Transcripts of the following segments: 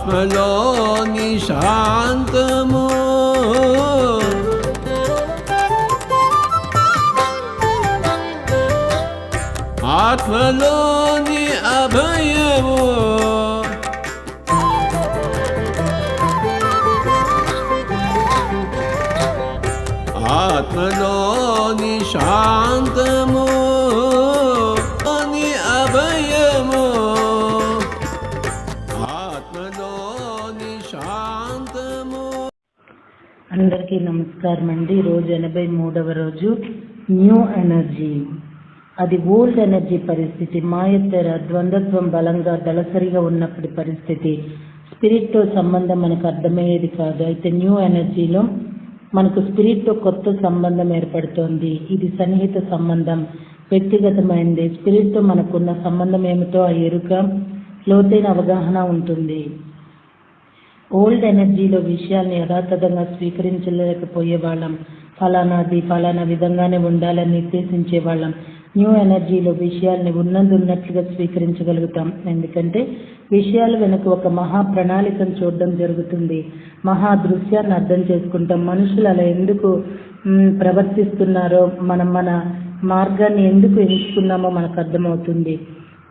ఆత్మలోని శాంతము ఆత్మలోని అభయము ఆత్మలోని శాంతము అని అభయము ఆత్మలోని శాంతము. అందరికీ నమస్కారం అండి. ఈరోజు 83వ రోజు. New energy. అది ఓల్డ్ ఎనర్జీ పరిస్థితి. మాయతెర ద్వంద్వత్వం బలంగా దళసరిగా ఉన్నప్పటి పరిస్థితి. స్పిరిట్తో సంబంధం మనకు అర్థమయ్యేది కాదు. అయితే న్యూ ఎనర్జీలో మనకు స్పిరిట్తో కొత్త సంబంధం ఏర్పడుతోంది. ఇది సన్నిహిత సంబంధం, వ్యక్తిగతమైనది. స్పిరిట్తో మనకున్న సంబంధం ఏమిటో ఆ ఎరుక, లోతైన అవగాహన ఉంటుంది. ఓల్డ్ ఎనర్జీలో విషయాల్ని యథాతథంగా స్వీకరించలేకపోయే వాళ్ళం. ఫలానాది ఫలానా విధంగానే ఉండాలని నిర్దేశించే వాళ్ళం. న్యూ ఎనర్జీలో విషయాల్ని ఉన్నట్లుగా స్వీకరించగలుగుతాం. ఎందుకంటే విషయాల వెనుక ఒక మహా ప్రణాళికను చూడడం జరుగుతుంది. మహా దృశ్యాన్ని అర్థం చేసుకుంటాం. మనుషులు అలా ఎందుకు ప్రవర్తిస్తున్నారో, మనం మన మార్గాన్ని ఎందుకు ఎంచుకున్నామో మనకు అర్థమవుతుంది.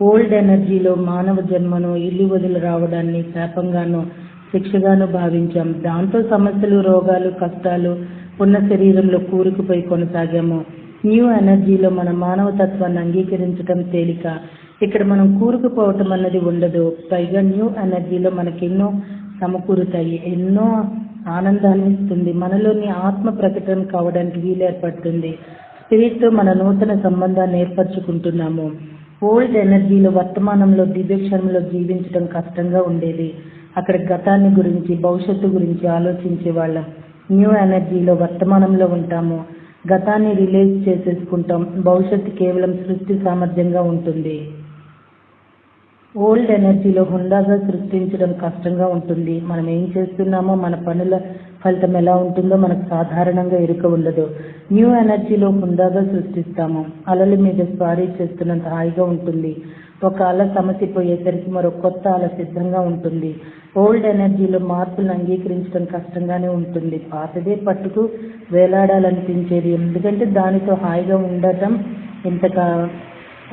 ఓల్డ్ ఎనర్జీలో మానవ జన్మను ఇల్లు వదిలి రావడాన్ని శాపంగాను శిక్షగాను భావించాం. దాంతో సమస్యలు, రోగాలు, కష్టాలు ఉన్న శరీరంలో కూరుకుపోయి కొనసాగాము. న్యూ ఎనర్జీలో మన మానవతత్వాన్ని అంగీకరించడం తేలిక. ఇక్కడ మనం కూరుకుపోవటం అన్నది ఉండదు. పైగా న్యూ ఎనర్జీలో మనకెన్నో సమకూరుతాయి, ఎన్నో ఆనందాన్ని ఇస్తుంది. మనలోని ఆత్మ ప్రకటన కావడానికి వీలు ఏర్పడుతుంది. స్పిరిట్తో మన నూతన సంబంధాన్ని ఏర్పరచుకుంటున్నాము. ఓల్డ్ ఎనర్జీలో వర్తమానంలో దివ్యక్షణంలో జీవించడం కష్టంగా ఉండేది. అక్కడ గతాన్ని గురించి, భవిష్యత్తు గురించి ఆలోచించే వాళ్ళం. న్యూ ఎనర్జీలో వర్తమానంలో ఉంటాము. గతాన్ని రిలీజ్ చేసేసుకుంటాం. భవిష్యత్తు కేవలం సృష్టి సామర్థ్యంగా ఉంటుంది. ఓల్డ్ ఎనర్జీలో హుందాగా సృష్టించడం కష్టంగా ఉంటుంది. మనం ఏం చేస్తున్నామో, మన పనుల ఫలితం ఎలా ఉంటుందో మనకు సాధారణంగా ఎరుక ఉండదు. న్యూ ఎనర్జీలో హుందాగా సృష్టిస్తాము. అలల మీద స్వారీ చేస్తున్నంత హాయిగా ఉంటుంది. ఒక అల సమసిపోయేసరికి మరో కొత్త అల సిద్ధంగా ఉంటుంది. ఓల్డ్ ఎనర్జీలో మార్పులను అంగీకరించడం కష్టంగానే ఉంటుంది. పాతదే పట్టుకు వేలాడాలనిపించేది. ఎందుకంటే దానితో హాయిగా ఉండటం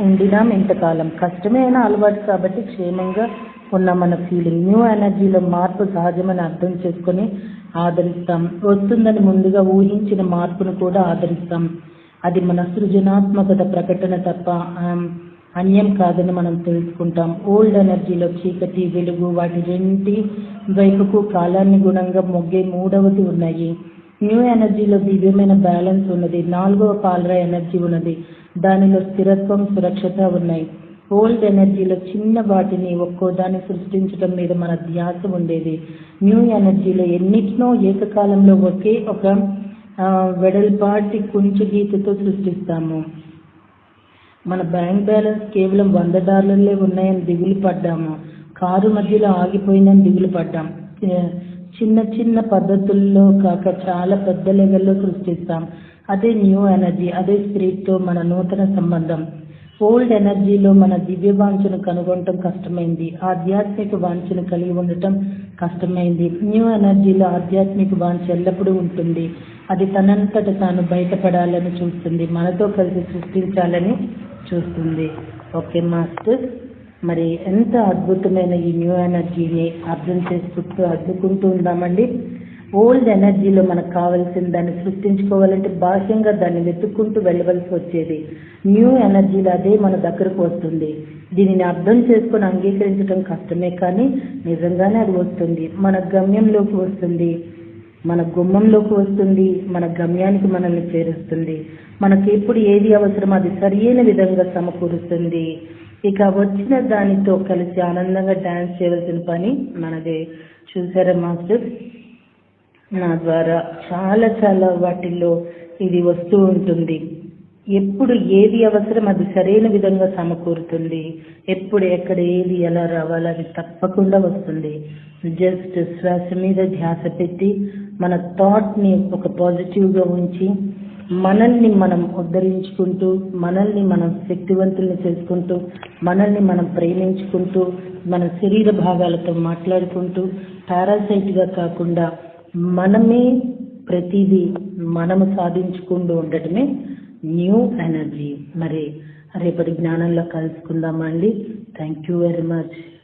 ఉండినాం ఇంతకాలం. కష్టమే అయినా అలవాటు కాబట్టి క్షేమంగా ఉన్నామన్న ఫీలింగ్. న్యూ ఎనర్జీలో మార్పు సహజమని అర్థం చేసుకొని ఆదరిస్తాం. వస్తుందని ముందుగా ఊహించిన మార్పును కూడా ఆదరిస్తాం. అది మన సృజనాత్మకత ప్రకటన తప్ప అన్యం కాదని మనం తెలుసుకుంటాం. ఓల్డ్ ఎనర్జీలో చీకటి, వెలుగు, వాటి రెండింటి వైపుకు కాలాన్ని గుణంగా మొగ్గే మూడవది ఉన్నాయి. న్యూ ఎనర్జీలో దివ్యమైన బ్యాలెన్స్ ఉన్నది. 4వ పాలరా ఎనర్జీ ఉన్నది. దానిలో స్థిరత్వం, సురక్షత ఉన్నాయి. ఓల్డ్ ఎనర్జీలో చిన్న వాటిని ఒక్కోదాన్ని సృష్టించడం మీద మన ధ్యాస ఉండేది. న్యూ ఎనర్జీలో ఎన్నిటినో ఏకకాలంలో ఒకే ఒక వెడల్పాటి కుంచు గీతతో సృష్టిస్తాము. మన బ్యాంక్ బ్యాలెన్స్ కేవలం $100 ఉన్నాయని దిగులు పడ్డాము. కారు మధ్యలో ఆగిపోయిందని దిగులు పడ్డాం. చిన్న చిన్న పద్ధతుల్లో కాక చాలా పెద్ద లెవెల్లో సృష్టిస్తాం. అదే న్యూ ఎనర్జీ. అదే స్పిరిట్తో మన నూతన సంబంధం. ఓల్డ్ ఎనర్జీలో మన దివ్య వాంఛను కనుగొనటం కష్టమైంది. ఆధ్యాత్మిక వాంఛను కలిగి ఉండటం కష్టమైంది. న్యూ ఎనర్జీలో ఆధ్యాత్మిక వాంఛ ఎల్లప్పుడూ ఉంటుంది. అది తనంతట తాను బయటపడాలని చూస్తుంది. మనతో కలిసి సృష్టించాలని చూస్తుంది. ఓకే మాస్టర్, మరి ఎంత అద్భుతమైన ఈ న్యూ ఎనర్జీని అర్థం చేసుకుంటూ అద్దుకుంటూ ఉందామండి. ఓల్డ్ ఎనర్జీలో మనకు కావాల్సిన దాన్ని సృష్టించుకోవాలంటే బాహ్యంగా దాన్ని వెతుక్కుంటూ వెళ్ళవలసి వచ్చేది. న్యూ ఎనర్జీలో అదే మన దగ్గరకు వస్తుంది. దీనిని అర్థం చేసుకొని అంగీకరించడం కష్టమే, కానీ నిజంగానే అది వస్తుంది. మన గమ్యంలోకి వస్తుంది, మన గుమ్మంలోకి వస్తుంది, మన గమ్యానికి మనల్ని చేరుస్తుంది. మనకు ఎప్పుడు ఏది అవసరమో అది సరియైన విధంగా సమకూరుస్తుంది. ఇక వచ్చిన దానితో కలిసి ఆనందంగా డాన్స్ చేయవలసిన పని మనదే. చూసారా మాస్టర్, నా ద్వారా చాలా చాలా వాటిల్లో ఇది వస్తూ ఉంటుంది. ఎప్పుడు ఏది అవసరం అది సరైన విధంగా సమకూరుతుంది. ఎప్పుడు ఎక్కడ ఏది ఎలా రావాలో అది తప్పకుండా వస్తుంది. జస్ట్ శ్వాస మీద ధ్యాస పెట్టి మన థాట్ని ఒక పాజిటివ్గా ఉంచి మనల్ని మనం ఉద్ధరించుకుంటూ, మనల్ని మనం శక్తివంతుల్ని చేసుకుంటూ, మనల్ని మనం ప్రేమించుకుంటూ, మన శరీర భాగాలతో మాట్లాడుకుంటూ, పారాసైట్గా కాకుండా మనమే ప్రతిదీ మనము సాధించుకుంటూ ఉండటమే న్యూ ఎనర్జీ. మరి రేపటి జ్ఞానంలో కలుసుకుందామా అండి. Thank you very much.